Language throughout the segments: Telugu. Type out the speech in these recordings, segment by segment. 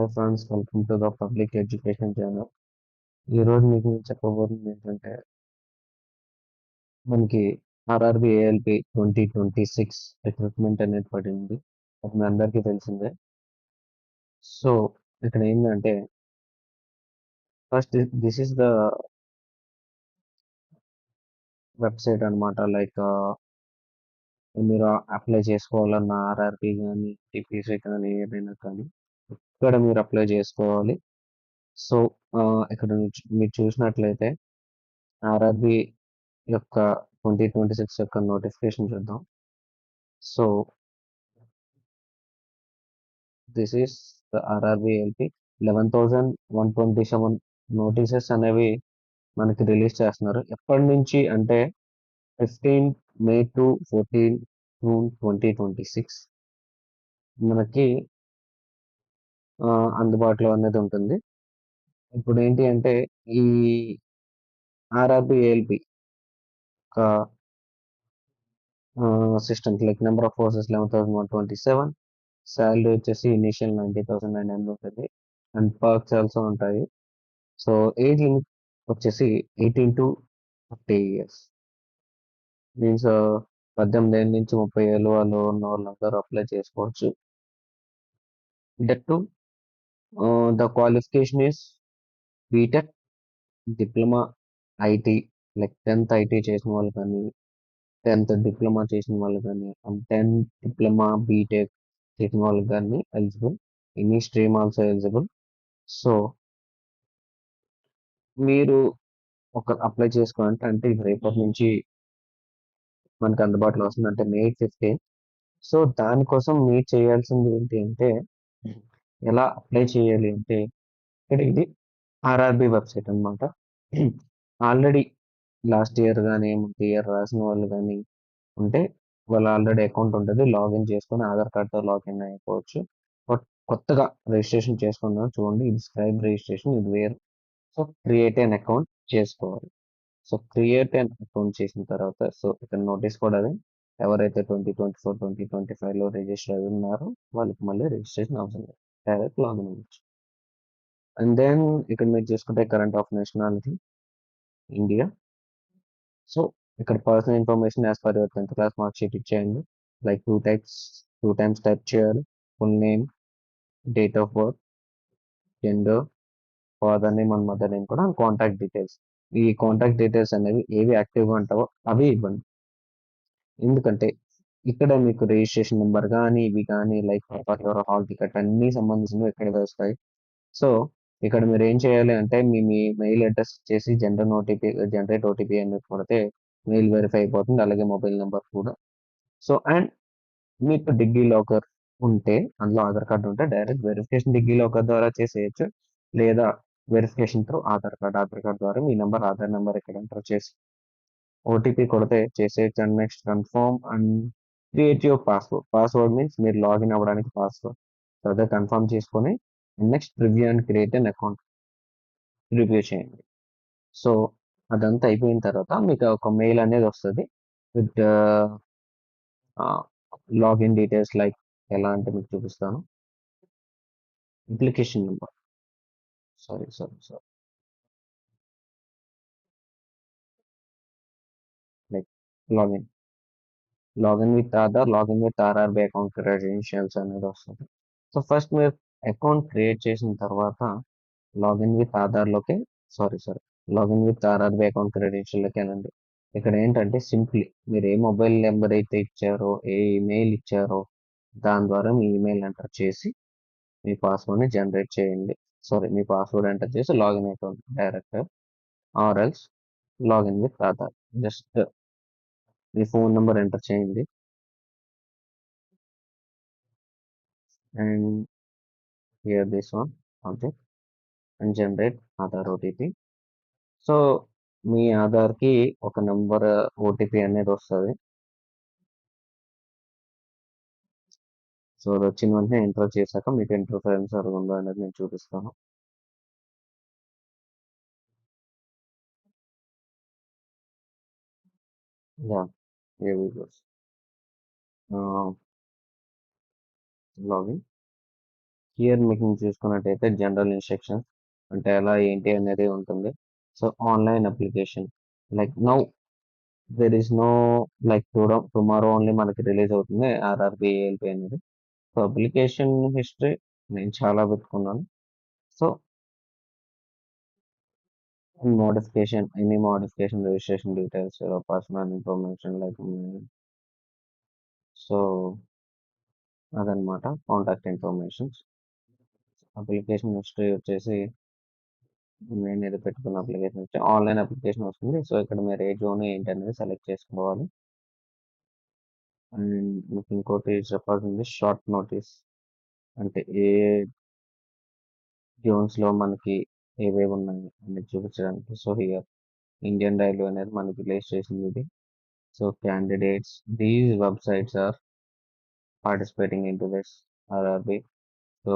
Hi friends, welcome to the Public Education Channel. ఈ రోజు మీకు నేను చెప్పబోతుంది ఏంటంటే మనకి ఆర్ఆర్బి ఏఎల్పి 2026 రిక్రూట్మెంట్ అనేది పడింది. అది మీ అందరికీ తెలిసిందే. సో ఇక్కడ ఏంటంటే first this is the website అన్నమాట. మీరు అప్లై చేసుకోవాలన్న ఆర్ఆర్బి కానీ టిపిసి కానీ ఏదైనా కానీ ఇక్కడ మీరు అప్లై చేసుకోవాలి. సో ఇక్కడ మీరు చూసినట్లయితే ఆర్ఆర్బి యొక్క 2026 యొక్క నోటిఫికేషన్ చూద్దాం. So this is the RRB LP 11,127 notices అనేవి మనకి రిలీజ్ చేస్తున్నారు. ఎప్పటి నుంచి అంటే 15 మే టు 14 జూన్ 2026 మనకి అందుబాటులో అనేది ఉంటుంది. ఇప్పుడు ఏంటి అంటే ఈ ఆర్ఆర్బిఎల్పి ఒక systems like number of posts 11,127, salary వచ్చేసి ఇనిషియల్ 90,900 ఉంటుంది అండ్ పర్క్స్ ఆల్సో ఉంటాయి. సో ఏజ్ లిమిట్ వచ్చేసి 18 to 50 years మీన్స్ 18 ఏళ్ళ నుంచి 30 ఏళ్ళు వాళ్ళు ఉన్న వాళ్ళందరూ అప్లై చేసుకోవచ్చు. That to the qualification is BTech, diploma, IT like 10th IT చేసిన వాళ్ళు కానీ 10th డిప్లొమా చేసిన వాళ్ళు కానీ అండ్ 10th డిప్లొమా బీటెక్ చేసిన వాళ్ళు కానీ eligible. Any stream also eligible. So మీరు ఒక అప్లై చేసుకోవాలంటే అంటే ఇది రేపటి నుంచి మనకు అందుబాటులో వస్తుంది అంటే May 15. సో దానికోసం మీరు చేయాల్సింది ఏంటి అంటే ఎలా అప్లై చేయాలి అంటే ఇక్కడ ఇది ఆర్ఆర్బి వెబ్సైట్ అన్నమాట. ఆల్రెడీ లాస్ట్ ఇయర్ కానీ ముందు ఇయర్ రాసిన వాళ్ళు కానీ ఉంటే వాళ్ళ ఆల్రెడీ అకౌంట్ ఉంటుంది, లాగిన్ చేసుకొని ఆధార్ కార్డ్తో లాగిన్ అయిపోవచ్చు. బట్ కొత్తగా రిజిస్ట్రేషన్ చేసుకున్నాం చూడండి, ఇది స్క్రైబ్ రిజిస్ట్రేషన్, ఇది వేరు. సో క్రియేట్ అన్ అకౌంట్ చేసుకోవాలి. సో క్రియేట్ అన్ అకౌంట్ చేసిన తర్వాత సో ఇక్కడ నోటీస్ కూడా అదే, ఎవరైతే 2024 2025లో రిజిస్టర్ అయి ఉన్నారో వాళ్ళకి మళ్ళీ రిజిస్ట్రేషన్ అవసరం లేదు, డైరెక్ట్ లాగిన్ అవ్వచ్చు. అండ్ దెన్ ఇక్కడ మీరు చూసుకుంటే current of nationality India. So ఇక్కడ personal information as per your 10th class mark sheet ఇచ్చేయండి. లైక్ టూ టైమ్స్ టైప్ చేయాలి. Full name, date of birth, gender, father name and mother name కూడా, కాంటాక్ట్ డీటెయిల్స్. ఈ కాంటాక్ట్ డీటెయిల్స్ అనేవి ఏవి యాక్టివ్గా ఉంటావో అవి ఇవ్వండి. ఎందుకంటే ఇక్కడ మీకు రిజిస్ట్రేషన్ నెంబర్ కానీ ఇవి కానీ లైక్ యువర్ హాల్ టికెట్ అన్ని సంబంధించినవి ఇక్కడ వస్తాయి. సో ఇక్కడ మీరు ఏం చేయాలి అంటే మీ మెయిల్ అడ్రస్ చేసి జనరేట్ ఓటీపీ అనేది కొడితే మెయిల్ వెరిఫై అయిపోతుంది, అలాగే మొబైల్ నెంబర్ కూడా. సో అండ్ మీకు డిగ్రీ లాకర్ ఉంటే అందులో ఆధార్ కార్డు ఉంటే డైరెక్ట్ వెరిఫికేషన్ డిగ్రీ లాకర్ ద్వారా చేసేయచ్చు, లేదా వెరిఫికేషన్ త్రూ ఆధార్ కార్డ్ ద్వారా మీ నెంబర్ ఆధార్ నెంబర్ ఇక్కడ ఎంటర్ చేసి ఓటీపీ కొడితే చేసేయచ్చు. And next confirm and create your password means మీరు లాగిన్ అవ్వడానికి పాస్వర్డ్. సో అదే కన్ఫర్మ్ చేసుకొని next review and create an account review చేయండి. సో అదంతా అయిపోయిన తర్వాత మీకు ఒక మెయిల్ అనేది వస్తుంది విత్ లాగిన్ డీటెయిల్స్. లైక్ ఎలా అంటే మీకు చూపిస్తాను. Application number, sorry like login with Aadhaar, login with RRB account credentials అనేది వస్తుంది. సో ఫస్ట్ మీరు అకౌంట్ క్రియేట్ చేసిన తర్వాత లాగిన్ విత్ ఆధార్లోకి sorry login with RRB account క్రెడెన్షియల్లోకి వెళ్ళండి. ఇక్కడ ఏంటంటే సింప్లీ మీరు ఏ మొబైల్ నెంబర్ అయితే ఇచ్చారో, ఏ ఇమెయిల్ ఇచ్చారో దాని ద్వారా మీ ఇమెయిల్ ఎంటర్ చేసి మీ పాస్వర్డ్ని జనరేట్ చేయండి. మీ పాస్వర్డ్ ఎంటర్ చేసి login account direct or else login with Aadhaar. Just మీ ఫోన్ నెంబర్ ఎంటర్ చేయండి and here this one object and generate Aadhaar OTP. So మీ ఆధార్కి ఒక నెంబర్ ఓటీపీ అనేది వస్తుంది. సో అది వచ్చిన వెంటనే ఎంటర్ చేశాక మీకు ఇంటర్ఫరెన్స్ ఉందో అనేది నేను చూపిస్తాను. Yeah, here we go. Login here మీకు చూసుకున్నట్టయితే జనరల్ ఇన్స్ట్రక్షన్స్ అంటే ఎలా ఏంటి అనేది ఉంటుంది. So online application like now there is no like tomorrow only మనకి రిలీజ్ అవుతుంది ఆర్ఆర్బి ఏఎల్పి అనేది. సో అప్లికేషన్ హిస్టరీ నేను చాలా పెట్టుకున్నాను. So any modification registration details personal information like so అదనమాట కాంటాక్ట్ ఇన్ఫర్మేషన్. అప్లికేషన్ హిస్టరీ వచ్చేసి నేను ఏదో పెట్టుకున్న అప్లికేషన్ వచ్చి ఆన్లైన్ అప్లికేషన్ వస్తుంది. సో ఇక్కడ మీరు ఏ జోన్ ఏంటి అనేది సెలెక్ట్ చేసుకోవాలి. అండ్ మీకు ఇంకోటి చెప్పాల్సింది షార్ట్ నోటీస్ అంటే ఏ జోన్స్లో మనకి ఏవేవి ఉన్నాయి అనేది చూపించడానికి. సో హియర్ ఇండియన్ రైల్వే అనేది మనకి ప్లేస్ చేసింది ఇది. So candidates these websites are participating in to this RRB. So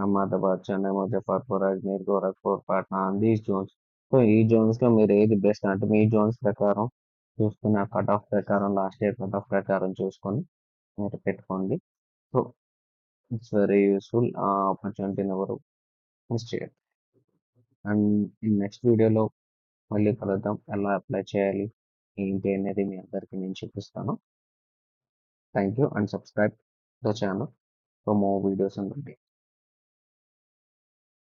Ahmedabad, Chennai, Muzaffarpur, Ajmer, Gorakhpur, Patna these zones. So ఈ జోన్స్లో మీరు ఏది బెస్ట్ అంటే మీ జోన్స్ ప్రకారం చూసుకుని ఆ కట్ ఆఫ్ ప్రకారం లాస్ట్ ఇయర్ కట్ ఆఫ్ ప్రకారం చూసుకొని మీరు పెట్టుకోండి. సో ఇట్స్ వెరీ యూస్ఫుల్ ఆపర్చునిటీని ఎవరు మిస్ చేయరు. అండ్ నెక్స్ట్ వీడియోలో మళ్ళీ కలుద్దాం. ఎలా అప్లై చేయాలి ఏంటి అనేది మీ అందరికీ నేను చూపిస్తాను. Thank you and subscribe the channel for more videos and